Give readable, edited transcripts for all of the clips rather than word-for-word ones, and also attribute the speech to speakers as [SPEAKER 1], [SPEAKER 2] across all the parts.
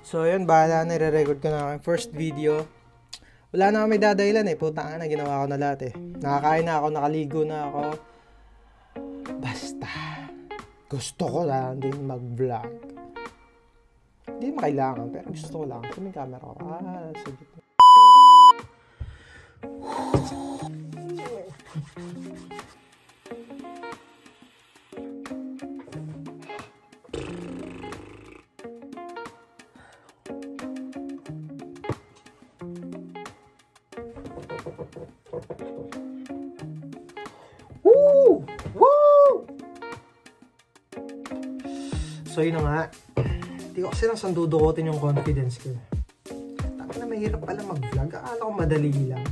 [SPEAKER 1] So yun, bahala na, i-record ko na aking first video. Wala na kami dadahilan eh, putang na, ginawa ko na lahat eh. Nakakain na ako, nakaligo na ako. Basta, gusto ko lang din mag-vlog. Hindi makailangan, pero gusto ko lang. Kasi may camera ko. Sige. Woo! Woo! So yun na nga. Hindi ko kasi nang dudukotin yung confidence ko. Tapos na mahirap pala mag-vlog. Akala ko madali lang.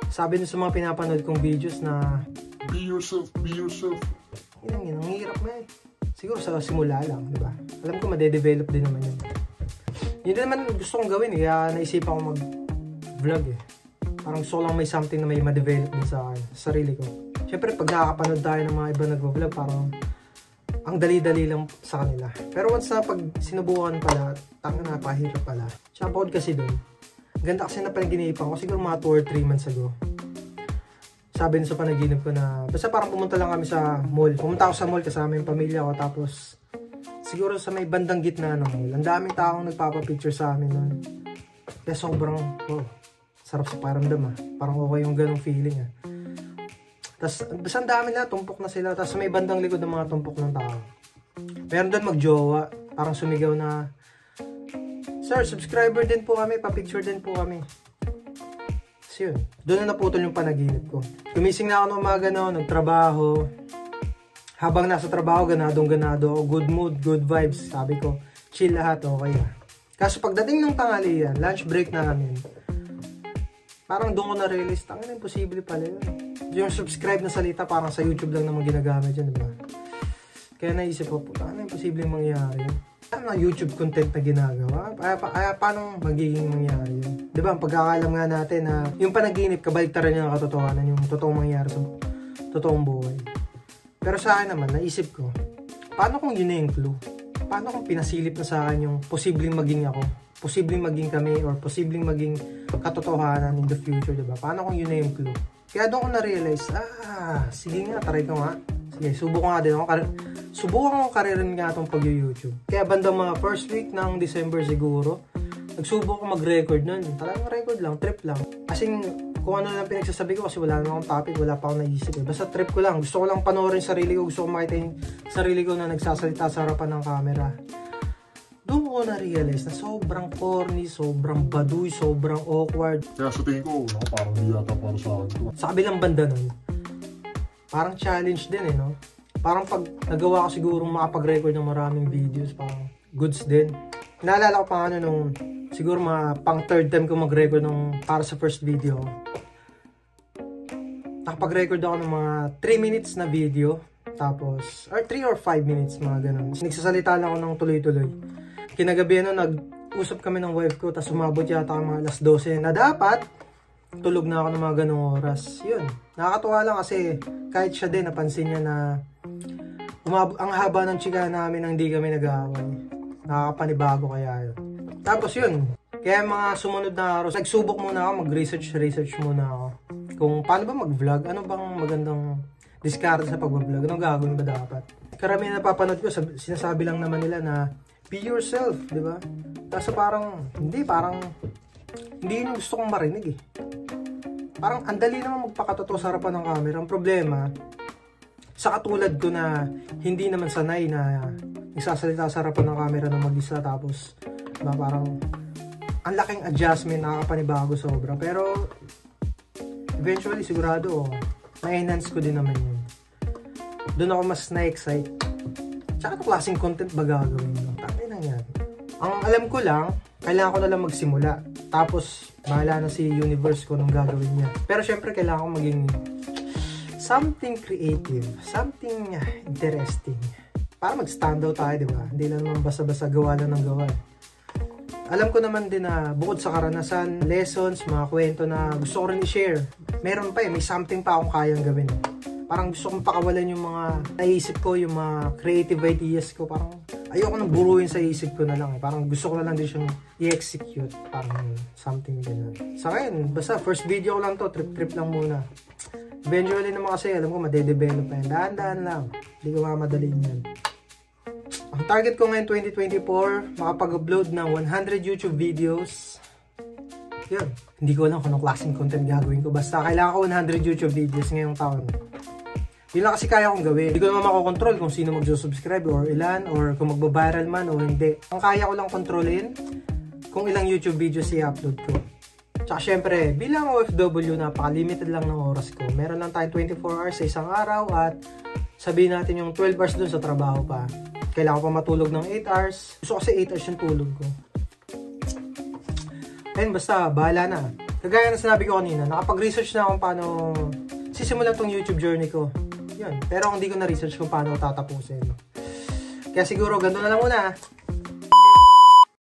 [SPEAKER 1] Sabi nyo sa mga pinapanood kong videos na be yourself, be yourself. Yun, ang hirap na eh. Siguro sa simula lang, di ba? Alam ko madedevelop din naman yun. Yun din naman gusto kong gawin eh. Kaya naisipan ko mag-vlog eh. Parang gusto ko lang may something na may ma-develop din sa akin, sa sarili ko. Siyempre pag nakakapanood tayo ng mga iba nag-vlog, parang ang dali-dali lang sa kanila. Pero once na pag sinubukan pala, napahirap pala. Tsaka pod kasi doon. Ganda kasi na panaginipan ko, siguro mga 2 or 3 months ago. Sabi nyo sa panaginip ko na, basta parang pumunta lang kami sa mall. Pumunta ako sa mall kasama yung pamilya ko, tapos siguro sa may bandang gitna ng mall. Ang daming taong nagpapapicture sa amin nun. Kaya sobrang, sarap sa paramdam ah. Parang okay yung ganong feeling ah. Tapos, basta ang dami na, tumpok na sila. Tapos may bandang likod ng mga tumpok ng tao. Meron doon magjowa. Parang sumigaw na, "Sir, subscriber din po kami, papicture din po kami." So yun, doon na naputol yung panaginip ko. Gumising na ako ng umaga no, nagtrabaho. Habang nasa trabaho, ganadong-ganado ako. Good mood, good vibes. Sabi ko, chill lahat, okay ah. Kaso pagdating ng tanghalian, lunch break na kami. Parang doon ko na-realize, tangina, imposible pala yun. Yung subscribe na salita, parang sa YouTube lang naman ginagamit yun, diba? Kaya naisip ko, tangina, imposible mangyari yun. Ano YouTube content na ginagawa? Paano magiging mangyari yun? Diba, ang pagkakalam nga natin na yung panaginip, kabaligtaran niya ng katotohanan, yung totoong mangyari sa totoong buhay. Pero sa akin naman, naisip ko, paano kung yun na yung clue? Paano kung pinasilip na sa akin yung posibleng maging ako? Posibleng maging kami or posibleng maging katotohanan in the future, diba? Paano kung yun na yung clue? Kaya doon ko na-realize, sige nga, try ko nga. Sige, subukan ko karirin nga itong pag-YouTube. Kaya bandang mga first week ng December siguro, nagsubok ko mag-record nun. Talagang record lang, trip lang. Kasi kung ano lang pinagsasabi ko kasi wala naman akong topic, wala pa akong naisip eh. Basta trip ko lang, gusto ko lang panoorin sarili ko, gusto ko makita yung sarili ko na nagsasalita sa harapan ng camera. Doon ko na-realize na sobrang corny, sobrang baduy, sobrang awkward.
[SPEAKER 2] Kaya sa tingin ko, parang hindi yata para sa akin to.
[SPEAKER 1] Sa kabilang banda nun, parang challenge din eh, no? Parang pag nagawa ko siguro makapag-record ng maraming videos, parang goods din. Naalala ko pa nung siguro pang third time ko mag-record para sa first video. Nakapag-record ako ng mga 3 minutes na video, tapos, or 3 or 5 minutes, mga ganun. Nagsasalita lang ako ng tuloy-tuloy. Kinagabi nag-usap kami ng wife ko, tapos umabot yata ang mga alas 12 na dapat tulog na ako ng mga ganung oras. Yun, nakakatuwa lang kasi kahit siya din, napansin niya na ang haba ng chika namin nang hindi kami nag-aaway. Nakakapanibago kaya yun. Tapos yun, kaya mga sumunod na araw, nagsubok muna ako, mag-research muna ako. Kung paano ba mag-vlog, ano bang magandang diskarte sa pag-vlog, anong gagawin ba dapat. Karamihan na napapanood ko, sinasabi lang naman nila na be yourself, di ba? Tapos parang hindi yun yung gusto kong marinig eh. Parang ang dali naman magpakatotoo sa harapan ng camera. Ang problema, sa katulad ko na hindi naman sanay na nagsasalita sa harapan ng camera na mag-isa, tapos diba, parang ang laking adjustment, nakakapanibago sobra. Pero eventually sigurado na-enhance ko din naman yun. Doon ako mas na-excite. Tsaka itong klaseng content ba gagawin mo? Tangin lang yan. Ang alam ko lang, kailangan ko na lang magsimula. Tapos, bahala na si universe ko nung gagawin niya. Pero syempre, kailangan ko maging something creative. Something interesting. Para mag-stand out tayo, di ba? Hindi lang naman basta-basta gawa lang ng gawa. Alam ko naman din na bukod sa karanasan, lessons, mga kwento na gusto ko rin i-share. Meron pa may something pa akong kayang gawin. Parang gusto kong pakawalan yung mga naisip ko, yung mga creative ideas ko. Parang ayoko nang buruin sa isip ko na lang eh. Parang gusto ko na lang din siyang i-execute. Parang something ganun. Sa ngayon, basta first video ko lang to, trip lang muna. Eventually naman kasi, alam ko, madedevelop na yan. Dahan-dahan lang. Hindi ko mamadaliin yan. Ang target ko ngayon 2024, makapag-upload ng 100 YouTube videos. Yun. Hindi ko alam kung anong klaseng content gagawin ko. Basta kailangan ko 100 YouTube videos ngayong taon. Yun lang kasi kaya kong gawin. Hindi ko naman makokontrol kung sino mag-subscribe or ilan, or kung magbabiral man o hindi. Ang kaya ko lang kontrolin kung ilang YouTube videos i-upload ko. Tsaka syempre, bilang OFW, napaka-limited lang ng oras ko. Meron lang tayong 24 hours sa isang araw at sabihin natin yung 12 hours dun sa trabaho pa. Kailangan ko pa matulog ng 8 hours. Gusto kasi 8 hours yung tulog ko. Ayun, basta, bahala na. Kagaya na sinabi ko kanina, nakapag-research na akong paano sisimulan tong YouTube journey ko. Yun. Pero hindi ko na-research kung paano tatapusin. Kaya siguro, ganito na lang muna.